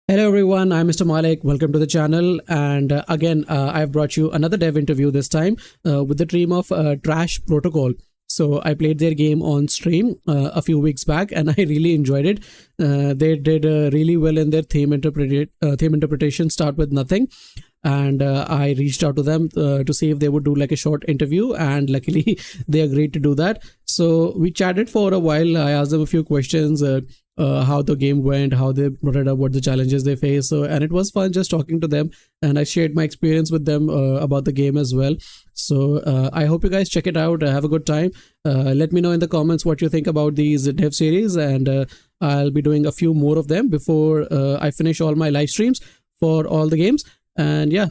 Hello everyone, I'm Mr. Malik. Welcome to the channel. And again, I've brought you another dev interview this time with the team of Trash Protocol. So I played their game on stream a few weeks back, and I really enjoyed it. They did really well in their theme interpretation. Start with nothing, and I reached out to them to see if they would do like a short interview, and luckily they agreed to do that. So we chatted for a while. I asked them a few questions. How the game went, how they brought it up, what the challenges they face. So, and it was fun just talking to them, and I shared my experience with them about the game as well. So, I hope you guys check it out. Have a good time. Let me know in the comments what you think about these dev series, and I'll be doing a few more of them before I finish all my live streams for all the games. And yeah,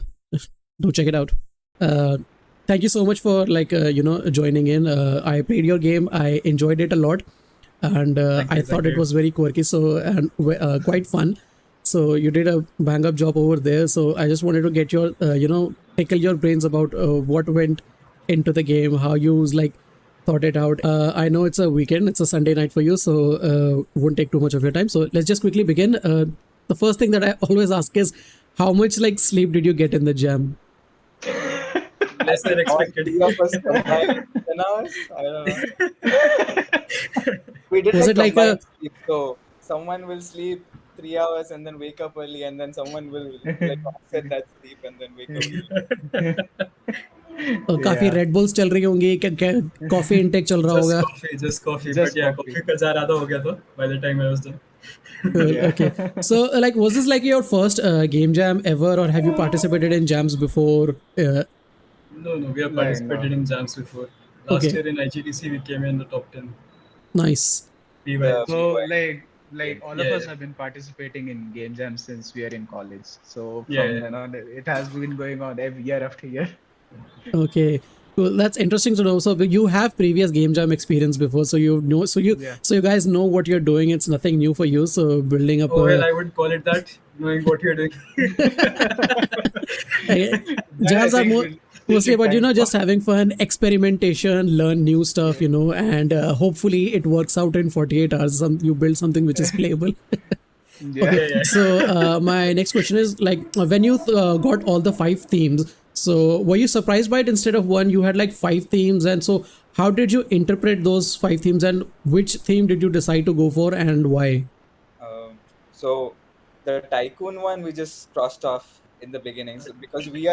do check it out. Thank you so much for joining in. I played your game. I enjoyed it a lot, and I thought it was very quirky, so and quite fun. So you did a bang up job over there. So I just wanted to get your tickle your brains about what went into the game, how you like thought it out. I know it's a weekend, it's a Sunday night for you, so won't take too much of your time. So let's just quickly begin. The first thing that I always ask is, how much like sleep did you get in the jam? Less than expected. Three of us combined 10 hours? I don't know. We did Was it like combined a sleep. So someone will sleep 3 hours and then wake up early, and then someone will like offset that sleep and then wake up early. काफी red bulls चल रही होंगी, coffee intake चल रहा होगा? Just coffee. Just But yeah, coffee. coffee का jar आधा हो गया था by the time I was done. Cool. Okay. So, like, was this like your first game jam ever, or have you participated in jams before? No, we have participated in jams before. Last Okay. year in IGDC, we came in the top 10. Nice. PY. So PY. like all Yeah, of us yeah. have been participating in game jams since we are in college. So Yeah, from it has been going on every year after year. Okay. Well, that's interesting to know. So you have previous game jam experience before, so you know, so you guys know what you're doing. It's nothing new for you. So building up. Oh well, I would call it that, knowing what you're doing. Jams are mostly about just having fun, experimentation, learn new stuff, and hopefully it works out in 48 hours. You build something which is playable. Okay. So my next question is, like, when you got all the 5 themes, so were you surprised by it? Instead of one, you had like 5 themes, and so how did you interpret those 5 themes, and which theme did you decide to go for, and why? So the tycoon one we just crossed off in the beginning, so because we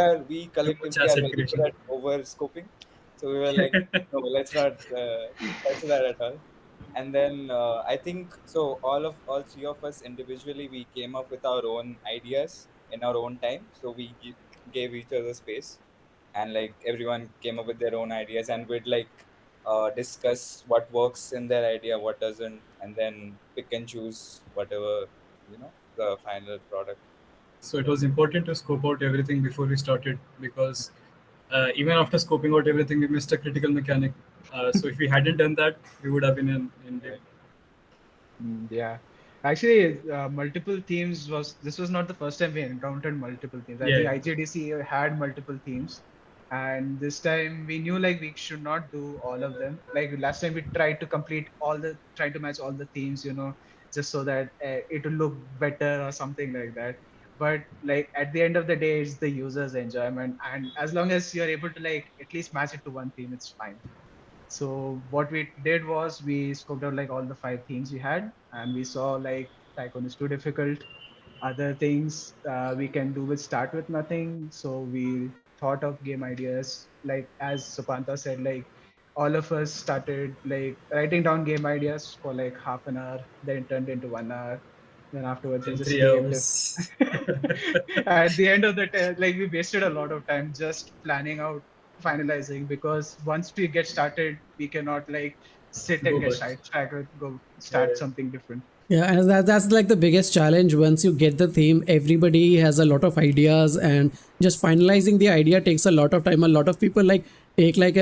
collectively are very good at over scoping, so we were like, no, let's not touch that at all. And then I think so all 3 of us individually, we came up with our own ideas in our own time. So we gave each other space, and like everyone came up with their own ideas, and we'd like discuss what works in their idea, what doesn't, and then pick and choose whatever the final product. So it was important to scope out everything before we started, because even after scoping out everything, we missed a critical mechanic. So if we hadn't done that, we would have been in debt. Yeah. Actually, multiple themes this was not the first time we encountered multiple themes. I think IGDC had multiple themes, and this time we knew like we should not do all of them. Like last time we tried to try to match all the themes, just so that it will look better or something like that. But like at the end of the day, it's the user's enjoyment, and as long as you're able to like at least match it to one theme, it's fine. So what we did was we scoped out like all the 5 themes we had, and we saw like Tycoon is too difficult. Other things we can do with start with nothing. So we thought of game ideas, like as Supanta said, like all of us started like writing down game ideas for like half an hour, then it turned into 1 hour. Then afterwards we just 3 saved hours. At the end of the day, like we wasted a lot of time just planning out, finalizing, because once we get started, we cannot like sit and get sidetracked or go start something different. Yeah, and that's like the biggest challenge. Once you get the theme, everybody has a lot of ideas, and just finalizing the idea takes a lot of time. A lot of people like take like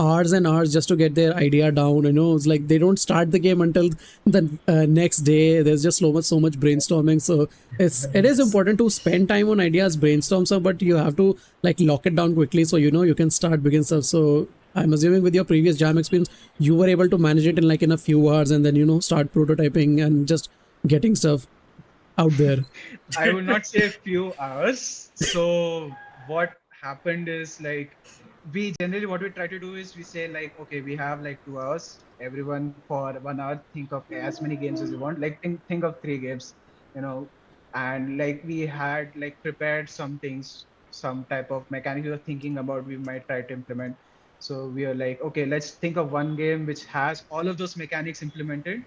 hours and hours just to get their idea down. It's like they don't start the game until the next day. There's just so much brainstorming. So it is important to spend time on ideas, brainstorm stuff, but you have to like lock it down quickly so you can start begin stuff. So I'm assuming with your previous jam experience, you were able to manage it in a few hours, and then start prototyping and just getting stuff. out there? I would not say a few hours. So what happened is like we generally what we try to do is we say like okay we have like 2 hours. Everyone for 1 hour think of as many games as you want. Like think of 3 games, you know, and like we had like prepared some things, some type of mechanic we were thinking about we might try to implement. So we are like okay let's think of one game which has all of those mechanics implemented,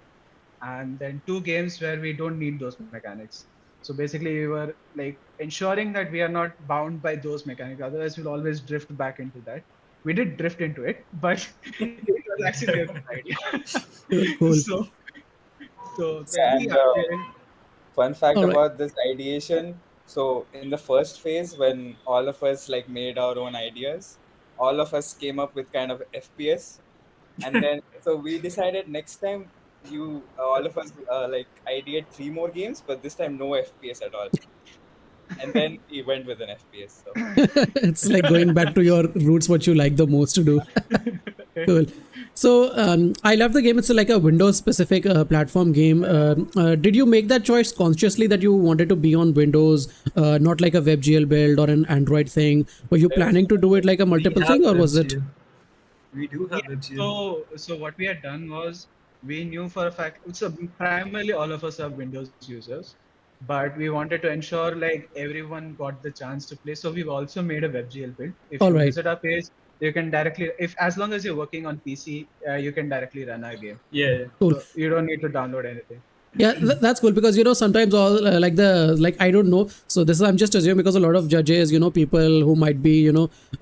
and then 2 games where we don't need those mechanics. So basically, we were like ensuring that we are not bound by those mechanics. Otherwise, we'll always drift back into that. We did drift into it, but it was actually a good idea. Cool. So then we And fun fact All right. about this ideation. So in the first phase, when all of us like made our own ideas, all of us came up with kind of FPS, and then so we decided next time you all of us like ideate 3 more games, but this time no FPS at all. And then we went with an FPS. So It's like going back to your roots, what you like the most to do. Cool. So I love the game. It's like a Windows specific platform game. Did you make that choice consciously that you wanted to be on Windows, not like a WebGL build or an Android thing? Were you planning to do it like a We multiple have thing, or was it? WebGL. We do Yeah. have WebGL. So what we had done was we knew for a fact. So primarily all of us are Windows users, but we wanted to ensure like everyone got the chance to play. So we've also made a WebGL build. If All you right. visit our page, you can directly, if as long as you're working on PC, you can directly run our game. Yeah. Cool. So you don't need to download anything. Yeah, that's cool because sometimes all like I don't know. So this is I'm just assuming because a lot of judges, people who might be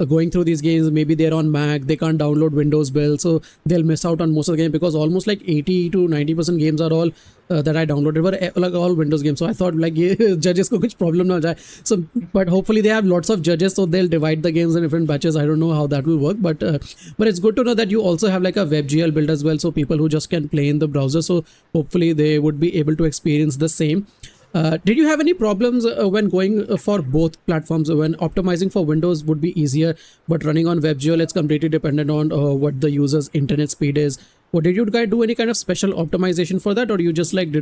going through these games, maybe they're on Mac, they can't download Windows build, so they'll miss out on most of the game because almost like 80 to 90% games are all that I downloaded were like all Windows games. So I thought like judges ko kuch problem na ho jaye. So but hopefully they have lots of judges, so they'll divide the games in different batches. I don't know how that will work, but it's good to know that you also have like a WebGL build as well, so people who just can play in the browser. So hopefully they would be able to experience the same. Did you have any problems when going for both platforms? When optimizing for Windows would be easier, but running on WebGL, it's completely dependent on what the user's internet speed is. Or did you guys do any kind of special optimization for that, or you just like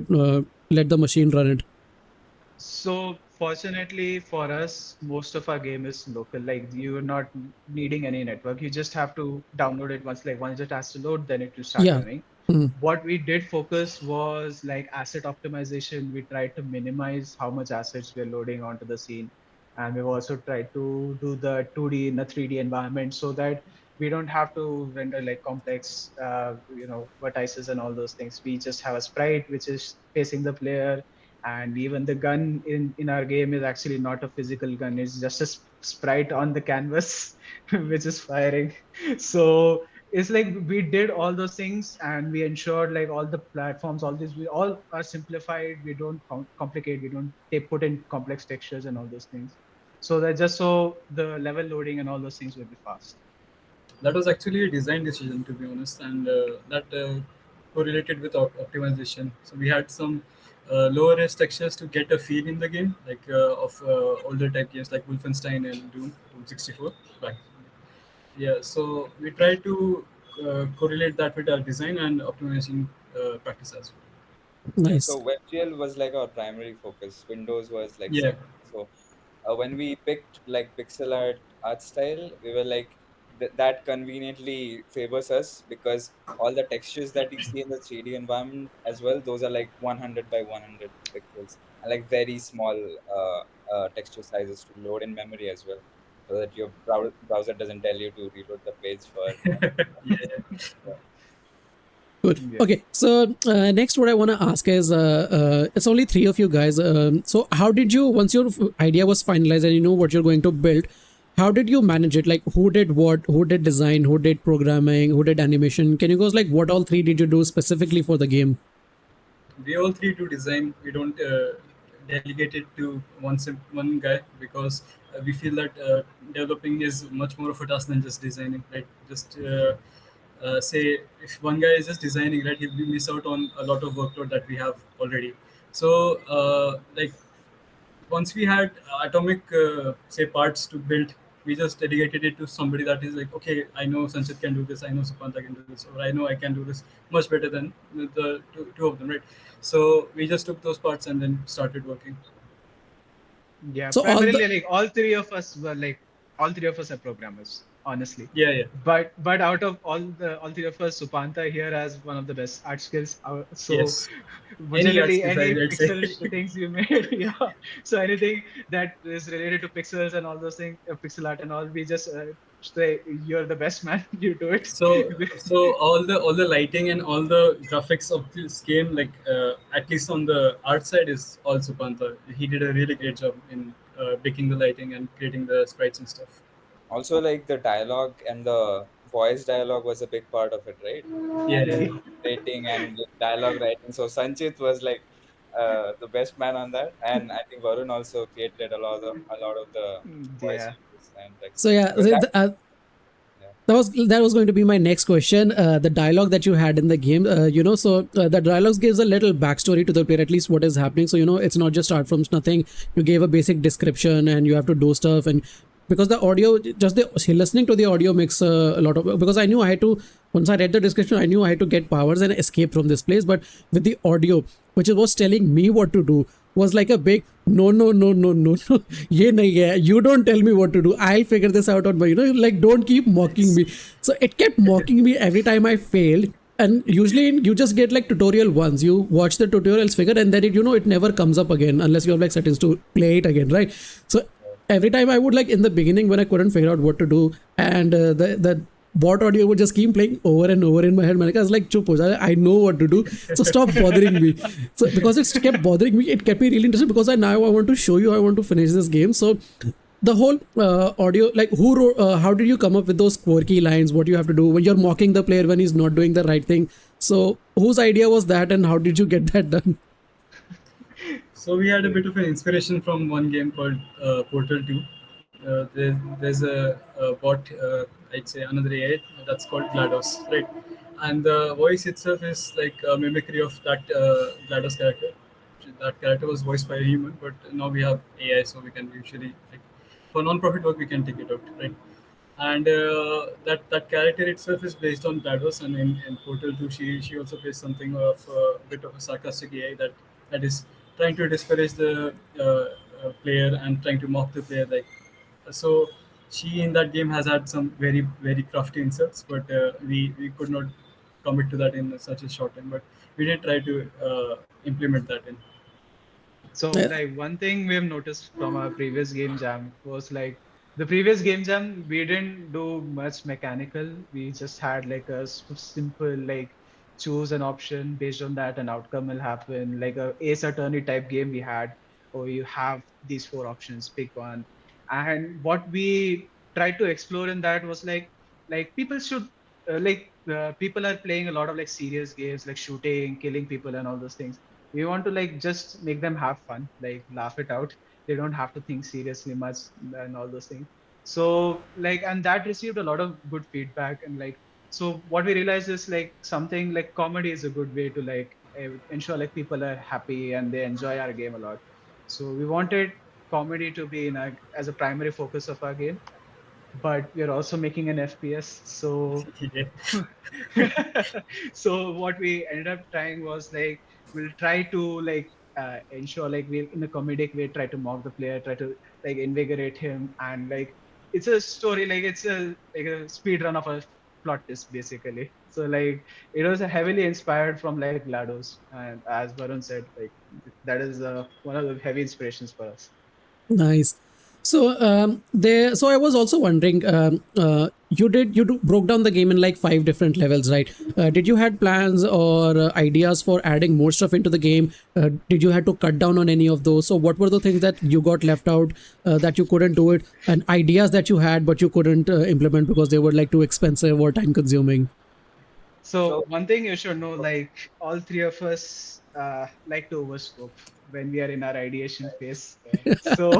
let the machine run it? So fortunately for us, most of our game is local. Like you're not needing any network. You just have to download it once. Like once it has to load, then it will start Yeah. running. Mm. What we did focus was like asset optimization. We tried to minimize how much assets we're loading onto the scene. And we've also tried to do the 2D in a 3D environment so that we don't have to render like complex, vertices and all those things. We just have a sprite which is facing the player, and even the gun in our game is actually not a physical gun. It's just a sprite on the canvas which is firing. So it's like we did all those things and we ensured like all the platforms, all these, we all are simplified. We don't complicate, we don't put in complex textures and all those things, so that just so the level loading and all those things will be fast. That was actually a design decision, to be honest, and that correlated with optimization. So we had some lower res textures to get a feel in the game, like of older type games like Wolfenstein and Doom 64. Back. Yeah, so we try to correlate that with our design and optimization practice as well. yeah, Nice. so WebGL was like our primary focus. Windows was like Yeah, second. So when we picked like pixel art style, we were like that conveniently favors us because all the textures that you see in the 3D environment as well, those are like 100 by 100 pixels and like very small texture sizes to load in memory as well, so that your browser doesn't tell you to reload the page for yeah. yeah. Good. Yeah. Okay. So next, what I want to ask is, it's only three of you guys. So how did you, once your idea was finalized and you know what you're going to build, how did you manage it? Like, who did what? Who did design? Who did programming? Who did animation? Can you go like what all three did you do specifically for the game? We all three do design. We don't delegate it to one guy because we feel that developing is much more of a task than just designing. Right? Just say if one guy is just designing, right, he'll miss out on a lot of workload that we have already. So like once we had atomic say parts to build, we just dedicated it to somebody that is like, okay, I know Sanchit can do this, I know Supanta can do this, or I know I can do this much better than the two of them, right? So we just took those parts and then started working. Yeah, So all the primarily like all three of us were like all three of us are programmers, honestly. Yeah, yeah, But out of all three of us, Supanta here has one of the best art skills. So yes. Any art generally skills, any I'd say. pixel things you made, yeah. So anything that is related to pixels and all those things, pixel art and all, we just say you're the best man. You do it. So all the lighting and all the graphics of this game, like at least on the art side, is all Supanta. He did a really great job in picking the lighting and creating the sprites and stuff. Also, like the dialogue and the voice dialogue was a big part of it, right? Yeah, And yeah. rating and the dialogue writing. So Sanchit was like the best man on that, and I think Varun also created a lot of the Yeah. voiceovers and text. so yeah, Because that, yeah. that was going to be my next question. The dialogue that you had in the game, the dialogues gives a little backstory to the player, at least what is happening. So it's not just start from nothing. You gave a basic description, and you have to do stuff, and because the audio, just the listening to the audio makes a lot of, because I knew I had to, once I read the description, I knew I had to get powers and escape from this place. But with the audio, which was telling me what to do, was like a big no, no, no, no, no, no. Ye nahi hai. You don't tell me what to do. I'll figure this out on my, like, don't keep mocking me. So it kept mocking me every time I failed. And usually you just get like tutorial once. You watch the tutorials figure, and then it never comes up again unless you have like settings to play it again, right? So every time I would, like, in the beginning when I couldn't figure out what to do, and the bot audio would just keep playing over and over in my head. I was like, chup ho ja, I know what to do, so stop bothering me. So because it kept bothering me, it kept me really interested, because I want to show you, I want to finish this game. So the whole audio, like, how did you come up with those quirky lines, what you have to do when you're mocking the player when he's not doing the right thing? So whose idea was that, and how did you get that done? So we had a bit of an inspiration from one game called Portal 2. There's a bot, I'd say another AI that's called GLaDOS, right? And the voice itself is like a mimicry of that GLaDOS character. That character was voiced by a human, but now we have AI, so we can usually, like, for non-profit work, we can take it out, right? And that character itself is based on GLaDOS, and in Portal 2, she also plays something of a bit of a sarcastic AI that is trying to discourage the player and trying to mock the player. Like, so, she in that game has had some very very crafty insults, but we could not commit to that in such a short time. But we did try to implement that in. So, like, one thing we have noticed from our previous game jam was like the previous game jam, we didn't do much mechanical. We just had like a simple, like, choose an option based on that, an outcome will happen, like a ace attorney type game we had, or you have these four options, pick one. And what we tried to explore in that was like people should people are playing a lot of like serious games like shooting, killing people, and all those things. We want to like just make them have fun, like laugh it out. They don't have to think seriously much and all those things. So like, and that received a lot of good feedback. And like, so what we realized is like something like comedy is a good way to like ensure like people are happy and they enjoy our game a lot. So we wanted comedy to be in as a primary focus of our game, but we're also making an FPS. So Yeah. so what we ended up trying was like we'll try to like ensure like we in a comedic way try to mock the player, try to like invigorate him, and like it's a story, like it's a like a speed run of a plot twist basically. So like it was heavily inspired from like GLaDOS, and as Varun said, like that is one of the heavy inspirations for us. Nice. So so I was also wondering, broke down the game in like 5 different levels, right? Did you had plans or ideas for adding more stuff into the game? Did you had to cut down on any of those? So what were the things that you got left out, that you couldn't do it, and ideas that you had but you couldn't implement because they were like too expensive or time consuming? So So one thing you should know, like all three of us like to overscope when we are in our ideation phase. So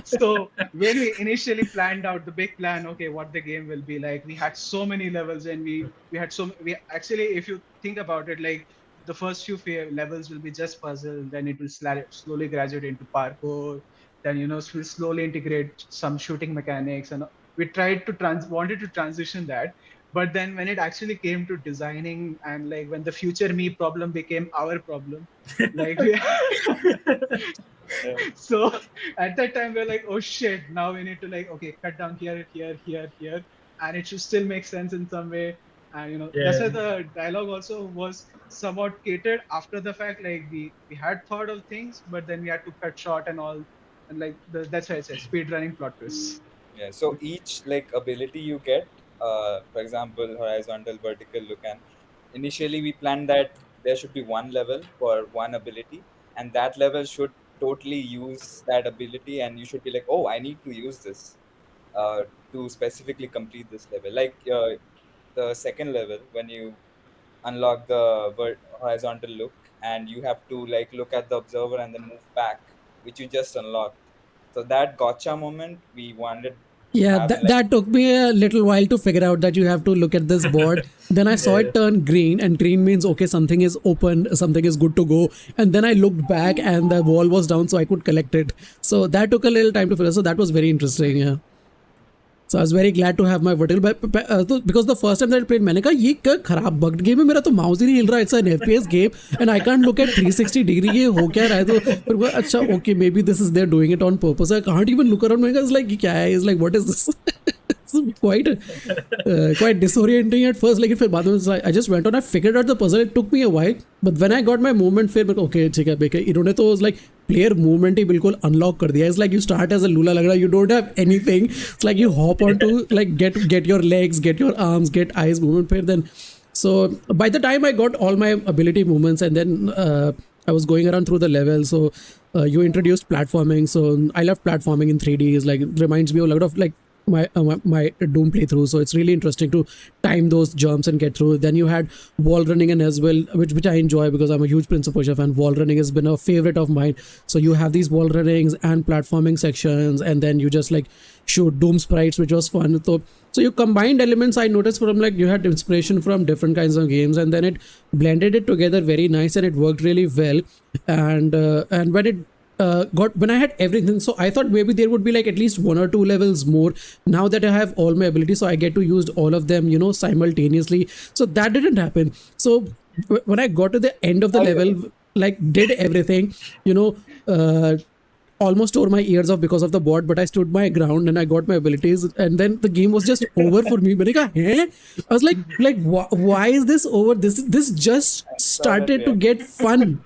so when we initially planned out the big plan, okay, what the game will be like, we had so many levels, and we had so we actually, if you think about it, like the first few levels will be just puzzle, then it will slowly graduate into parkour, then we'll slowly integrate some shooting mechanics, and we tried to wanted to transition that. But then when it actually came to designing, and like when the future me problem became our problem, like Yeah. so at that time we're like, oh shit, now we need to like, okay, cut down here, here, here, here, and it should still make sense in some way. And that's why Yeah. the dialogue also was somewhat catered after the fact. Like we had thought of things, but then we had to cut short and all. And like that's why I said speed running plot twists. Yeah, so each like ability you get, for example, horizontal, vertical, look, and initially we planned that there should be one level for one ability, and that level should totally use that ability, and you should be like, oh, I need to use this uh, to specifically complete this level. Like the second level, when you unlock the horizontal look, and you have to like look at the observer and then move back, which you just unlocked. So that gotcha moment we wanted to Yeah, have in like that took me a little while to figure out that you have to look at this board. Then I saw Yeah. it turn green, and green means okay, something is open, something is good to go. And then I looked back, and the wall was down, so I could collect it. So that took a little time to figure. So that was very interesting. Yeah. So I was very glad to have my vertical because the first time that I played मैंने कहा ये क्या खराब bugged game है मेरा तो mouse ही नहीं हिल रहा है it's an FPS game and I can't look at 360 degree ये हो क्या रहा है तो फिर वो अच्छा okay maybe this is they're doing it on purpose I can't even look around मैंने कहा it's like ये क्या है it's like what is this it's quite disorienting at first लेकिन फिर बाद में I just went on I figured out the puzzle it took me a while but when I got my movement फिर मेरे को okay ठीक है बेके इन्होंने तो like player movement ही बिल्कुल unlock कर दिया it's like you start as a lula लग रहा you don't have anything it's like you hop on to like get your legs get your arms get eyes movement फिर then so by the time I got all my ability movements and then I was going around through the level so you introduced platforming so I love platforming in 3D is like it reminds me a lot of like my Doom playthrough. So it's really interesting to time those jumps and get through. Then you had wall running and as well, which I enjoy because I'm a huge Prince of Persia fan. Wall running has been a favorite of mine. So you have these wall runnings and platforming sections, and then you just like shoot Doom sprites, which was fun. So you combined elements. I noticed from like you had inspiration from different kinds of games, and then it blended it together very nice, and it worked really well. And when it got when I had everything. So I thought maybe there would be like at least one or two levels more. Now that I have all my abilities, so I get to use all of them, simultaneously. So that didn't happen. So when I got to the end of the level, like did everything, almost tore my ears off because of the bot, but I stood my ground and I got my abilities, and then the game was just over for me. मैंने कहा, "हैं?" I was like, why is this over? This just started to get fun.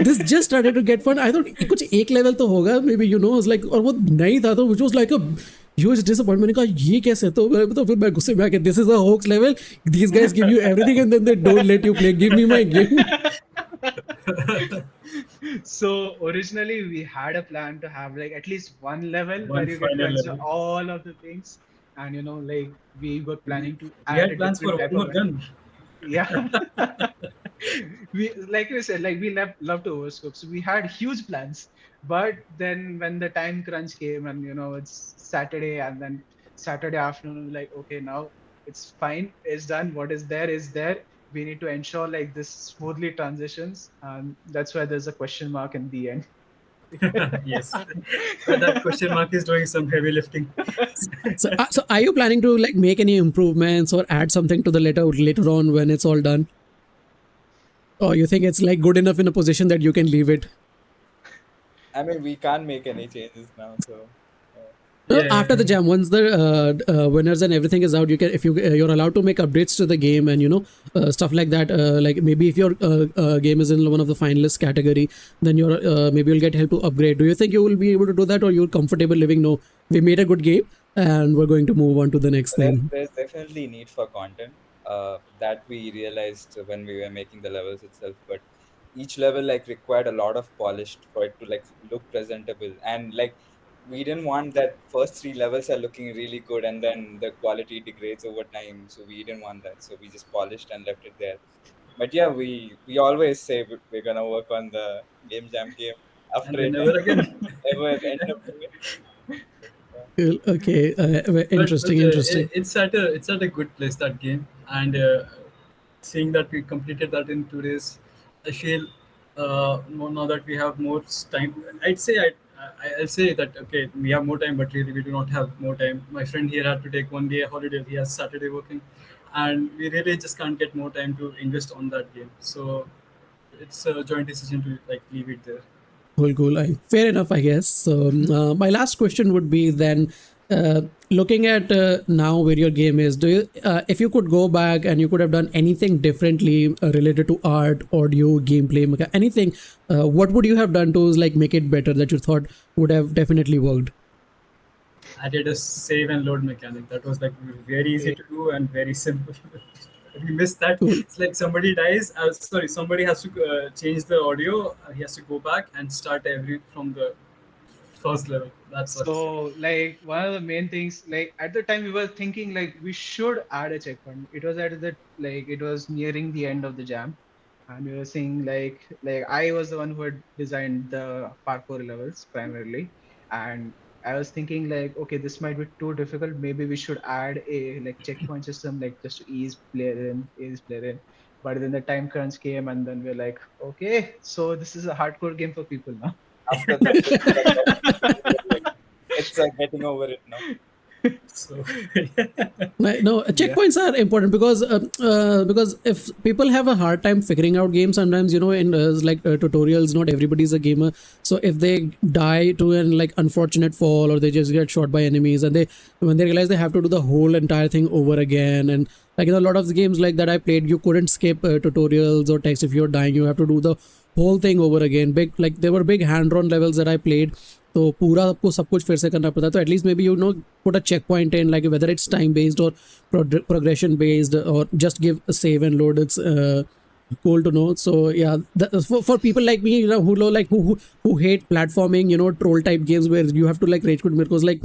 This just started to get fun. I thought कुछ एक level तो होगा maybe it's like और वो नहीं था तो which was like a huge disappointment. मैंने कहा ये कैसे तो फिर मैं गुस्से में आके this is a hoax level. These guys give you everything and then they don't let you play. Give me my game. So originally we had a plan to have like at least one level One where you get to final answer level. all of the things, and like we were planning to We add had a plans for different one type more of gun. yeah. We like we said like we love to overscope, so we had huge plans. But then when the time crunch came and it's Saturday, and then Saturday afternoon we're like, okay, now it's fine, it's done, what is there is there. We need to ensure like this smoothly transitions, and that's why there's a question mark in the end. Yes. But that question mark is doing some heavy lifting. So are you planning to like make any improvements or add something to the later on when it's all done? Or you think it's like good enough in a position that you can leave it? I mean, we can't make any changes now, so After the Yeah. jam, once the winners and everything is out, you can if you're allowed to make updates to the game and stuff like that. Like maybe if your game is in one of the finalist category, then you're maybe you'll get help to upgrade. Do you think you will be able to do that, or you're comfortable living? No, we made a good game and we're going to move on to the next thing. there's definitely need for content that we realized when we were making the levels itself. But each level like required a lot of polished for it to like look presentable, and like we didn't want that first three levels are looking really good and then the quality degrades over time. So we didn't want that. So we just polished and left it there. But yeah, we always say we're gonna work on the game jam game And after we it never again. ever end up doing Okay, But interesting, interesting. it's at a good place, that game. And seeing that we completed that in 2 days, I feel now that we have more time, I'd say I'll say that okay, we have more time, but really we do not have more time. My friend here had to take 1 day holiday. He has Saturday working, and we really just can't get more time to invest on that game. So it's a joint decision to like leave it there. Cool, cool. Fair enough, I guess. So, my last question would be then, looking at now where your game is, do you, if you could go back and you could have done anything differently related to art, audio, gameplay, anything, what would you have done to like make it better that you thought would have definitely worked? Added a save and load mechanic. That was like very easy to do and very simple. If you miss that, Cool. it's like somebody dies. Sorry, somebody has to change the audio. He has to go back and start every from the first level. That's what. So like one of the main things, like at the time we were thinking like we should add a checkpoint. It was at the like it was nearing the end of the jam, and we were saying like I was the one who had designed the parkour levels primarily, and I was thinking like okay, this might be too difficult. Maybe we should add a like checkpoint system like just to ease player in. But then the time crunch came, and then we're like, okay, so this is a hardcore game for people now. After 30 seconds, like, it's getting over it now. So No, Yeah. checkpoints are important because if people have a hard time figuring out games, sometimes in tutorials, not everybody's a gamer. So if they die to an like unfortunate fall, or they just get shot by enemies, and they when they realize they have to do the whole entire thing over again, and like a lot of the games like that I played, you couldn't skip tutorials or text. If you're dying, you have to do the whole thing over again. Big like there were big hand-drawn levels that I played, तो पूरा आपको सब कुछ फिर से करना पड़ता है. तो at least may be put a checkpoint in, like whether it's time based or progression based, or just give a save and load. It's cool to know. So yeah, for people like me, who know like who hate platforming, troll type games where you have to like rage quit miracles, like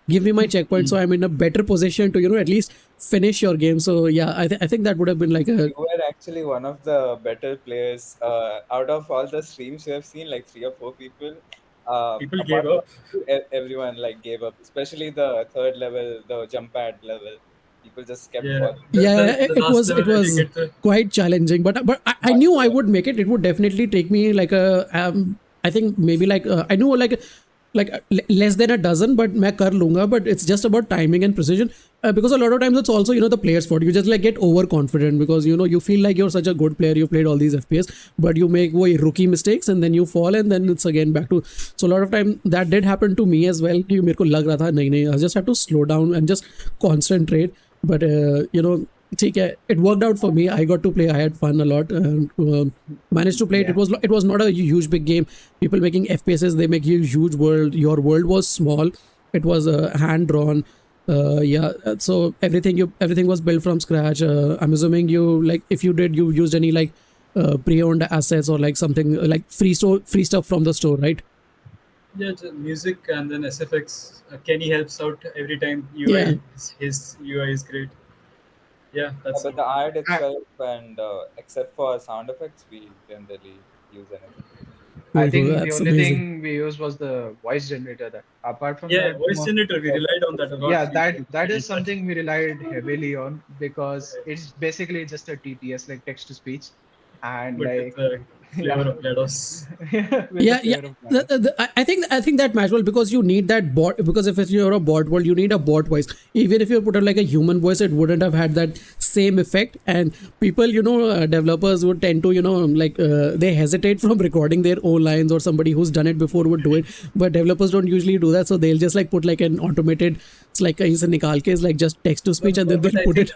give me my checkpoint so I'm in a better position to at least finish your game. So yeah, I think that would have been like a. You were actually one of the better players out of all the streams you have seen, like 3 or 4 people. people gave Apart up. from you, everyone like gave up, especially the third level, the jump pad level. People just kept Yeah, falling. Yeah, the it last was level I think it's quite challenging, but I knew I would make it. It would definitely take me like a I think maybe like I knew like less than a dozen, but मैं कर लूँगा. But it's just about timing and precision, because a lot of times it's also the player's fault. You just like get overconfident because you feel like you're such a good player, you played all these FPS, but you make rookie mistakes and then you fall, and then it's again back to. So a lot of time that did happen to me as well. कि मेरे को लग रहा था नहीं I just have to slow down and just concentrate. But ठीक है, it worked out for me. I got to play. I had fun a lot. Managed to play it. Yeah. It was not a huge big game. People making FPSs, they make you huge world. Your world was small. It was hand drawn. Yeah, so everything was built from scratch. I'm assuming you like if you used any like pre-owned assets or like something like free stuff from the store, right? yeah, music and then SFX. Kenny helps out every time. UI, Yeah. his UI is great. Yeah, that's But how. the art I, itself, and except for sound effects, we didn't really use anything. I Cool, cool. think the That's only amazing. thing we used was the voice generator. That apart from Yeah, that, voice generator. We relied on that a lot. yeah, We that is changed that. something we relied heavily on because it's basically just a TTS, like text to speech, and But with like the flavor yeah, of GLaDOS. with the Yeah. flavor of that. I think that match well because you need that bot, because if you're a bot world, you need a bot voice. Even if you put it like a human voice, it wouldn't have had that same effect. And people, developers would tend to like they hesitate from recording their own lines, or somebody who's done it before would do it. But developers don't usually do that, so they'll just like put like an automated. It's like कहीं से निकाल के, it's like just text to speech, and then But they'll put it.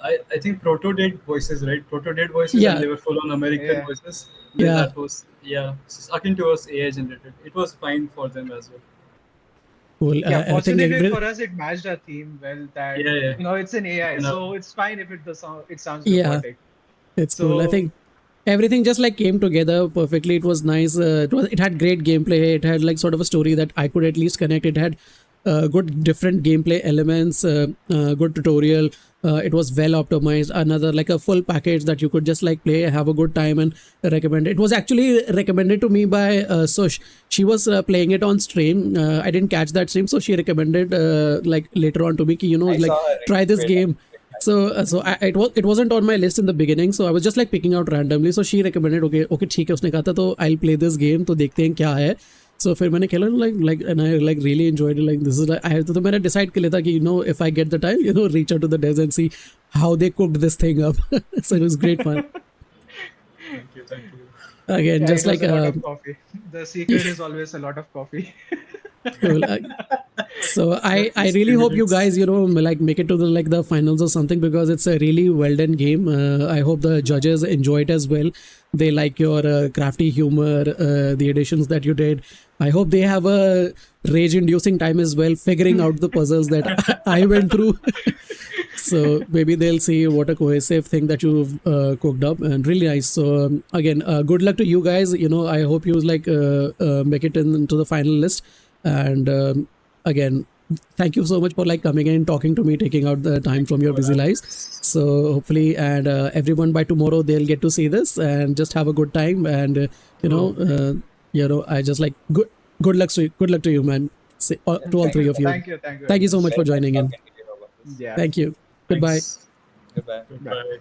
I think Proto did voices, right? Proto did voices, and Yeah, they were full on American Yeah. voices. yeah. That was akin to us AI generated. It was fine for them as well. Cool. Yeah, I think fortunately for us, it matched our theme well. That Yeah. it's an AI, Enough. so it's fine if it sounds yeah, robotic. it's cool. I So think everything just like came together perfectly. It was nice. It had great gameplay. It had like sort of a story that I could at least connect. It had good different gameplay elements, good tutorial. It was well optimized. Another like a full package that you could just like play, have a good time, and recommend. It was actually recommended to me by Sush. She was playing it on stream. I didn't catch that stream, so she recommended like later on to me, ki, I like saw her try this quit game. it wasn't on my list in the beginning, so I was just like picking out randomly. So she recommended, okay ठीक है, उसने कहा था तो I'll play this game, तो देखते हैं क्या है. So फिर मैंने खेला like and I like really enjoyed it. Like this is like I have to, मैंने decide कर लिया था कि if I get the time, reach out to the devs and see how they cooked this thing up. So it was great fun. Thank you. Again, just like a lot of coffee. The secret is always a lot of coffee. Cool. So I really hope you guys like make it to the finals or something, because it's a really well done game. I hope the judges enjoy it as well. They like your crafty humor, the additions that you did. I hope they have a rage inducing time as well figuring out the puzzles that I went through. So maybe they'll see what a cohesive thing that you've cooked up, and really nice. So again, good luck to you guys. I hope you like make it into the final list. And again, thank you so much for like coming in, talking to me, taking out the time from your busy lives. So hopefully, and everyone by tomorrow they'll get to see this and just have a good time. And I just like good luck to you, man. To all three of you. Thank you So much for joining in. Talking to you about this. Yeah. Thank you. Goodbye. Thanks. Goodbye. Goodbye.